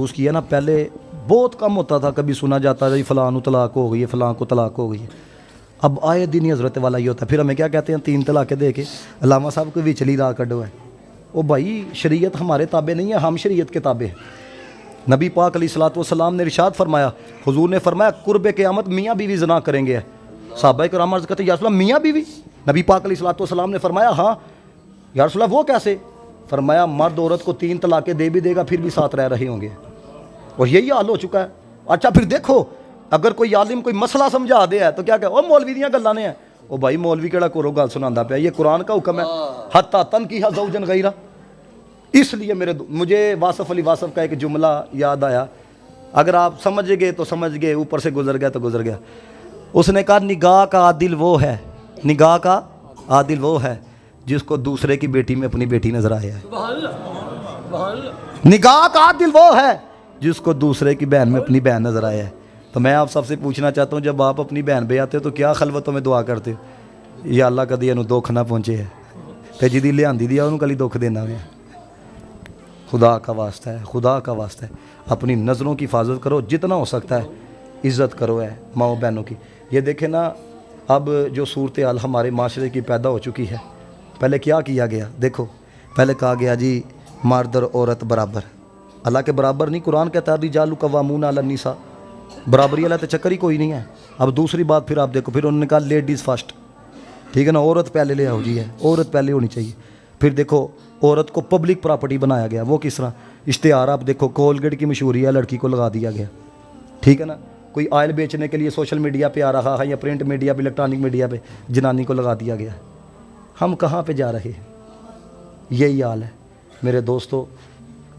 اس کی ہے نا پہلے بہت کم ہوتا تھا, کبھی سنا جاتا تھا فلاں کو طلاق ہو گئی ہے, فلاں کو طلاق ہو گئی ہے. اب آئے دن ہی حضرت والا یہ ہوتا ہے. پھر ہمیں کیا کہتے ہیں 3 طلاقیں دے کے علامہ صاحب کو بھی چلی راہ کڈو ہے. او بھائی شریعت ہمارے تابع نہیں ہے, ہم شریعت کے تابع ہیں. نبی پاک علیہ الصلوۃ والسلام نے ارشاد فرمایا, حضور نے فرمایا قرب قیامت میاں بیوی زنا کریں گے. صحابہ کرام عرض کرتے یا رسول اللہ میاں بیوی؟ نبی پاک علیہ الصلوۃ والسلام نے فرمایا ہاں. یا رسول اللہ وہ کیسے؟ فرمایا مرد عورت کو 3 طلاقیں دے بھی دے گا پھر بھی ساتھ رہ رہے ہوں گے. اور یہی حال ہو چکا ہے. اچھا پھر دیکھو اگر کوئی عالم کوئی مسئلہ سمجھا دے ہے تو کیا کہ او مولوی دیاں گلاں نے ہیں. او بھائی مولوی کیڑا کرو گل سناندا پیا, یہ قرآن کا حکم ہے حتی تنکیح زوجا غیرہ. اس لیے مجھے واصف علی واصف کا ایک جملہ یاد آیا, اگر آپ سمجھ گئے تو سمجھ گئے, اوپر سے گزر گیا تو گزر گیا. اس نے کہا نگاہ کا عادل وہ ہے, نگاہ کا عادل وہ ہے جس کو دوسرے کی بیٹی میں اپنی بیٹی نظر آیا ہے. نگاہ کا عادل وہ ہے جس کو دوسرے کی بہن میں اپنی بہن نظر آیا ہے. تو میں آپ سب سے پوچھنا چاہتا ہوں, جب آپ اپنی بہن پہ آتے ہو تو کیا خلوتوں میں دعا کرتے ہو, یا اللہ کدی انہوں دکھ نہ پہنچے ہے تے جدی لیاندی دیا انہوں کلی دکھ دینا ہے. خدا کا واسطہ ہے, خدا کا واسطہ ہے, اپنی نظروں کی حفاظت کرو جتنا ہو سکتا ہے, عزت کرو ہے ماؤں بہنوں کی. یہ دیکھیں نا اب جو صورتحال ہمارے معاشرے کی پیدا ہو چکی ہے, پہلے کیا کیا گیا دیکھو, پہلے کہا گیا جی مرد اور عورت برابر. اللہ کے برابر نہیں, قرآن کہتا ہے رجال قوامون علی النساء, برابری والا تو چکر ہی کوئی نہیں ہے. اب دوسری بات پھر آپ دیکھو, پھر انہوں نے کہا لیڈیز فرسٹ, ٹھیک ہے نا, عورت پہلے لے آؤ جی ہے, عورت پہلے ہونی چاہیے. پھر دیکھو عورت کو پبلک پراپرٹی بنایا گیا, وہ کس طرح اشتہار آپ دیکھو کولگیٹ کی مشہوری ہے, لڑکی کو لگا دیا گیا, ٹھیک ہے نا. کوئی آئل بیچنے کے لیے سوشل میڈیا پہ آ رہا ہے یا پرنٹ میڈیا پہ الیکٹرانک میڈیا پہ جنانی کو لگا دیا گیا. ہم کہاں پہ جا رہے ہیں؟ یہی حال ہے میرے دوستو.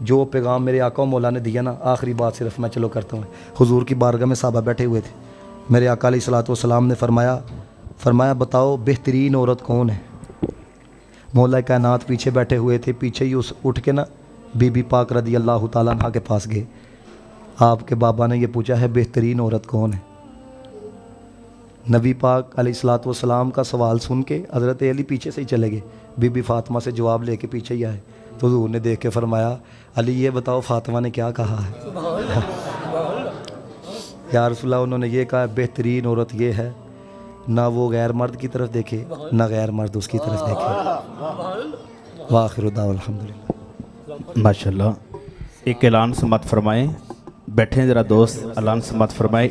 جو پیغام میرے آقا و مولا نے دیا نا, آخری بات صرف میں چلو کرتا ہوں. حضور کی بارگاہ میں صحابہ بیٹھے ہوئے تھے, میرے آقا علیہ الصلوۃ والسلام نے فرمایا بتاؤ بہترین عورت کون ہے؟ مولا کائنات پیچھے بیٹھے ہوئے تھے, پیچھے ہی اس اٹھ کے نا بی بی پاک رضی اللہ تعالیٰ عنہ کے پاس گئے. آپ کے بابا نے یہ پوچھا ہے بہترین عورت کون ہے؟ نبی پاک علیہ الصلوۃ والسلام کا سوال سن کے حضرت علی پیچھے سے ہی چلے گئے, بی بی فاطمہ سے جواب لے کے پیچھے ہی آئے. تو حضور نے دیکھ کے فرمایا علی یہ بتاؤ فاطمہ نے کیا کہا ہے؟ یا رسول اللہ انہوں نے یہ کہا بہترین عورت یہ ہے نہ وہ غیر مرد کی طرف دیکھے نہ غیر مرد اس کی طرف دیکھے. وآخر دعوانا الحمدللہ. ماشاءاللہ. ایک اعلان سماعت فرمائیں, بیٹھیں ذرا دوست, اعلان سماعت فرمائیں.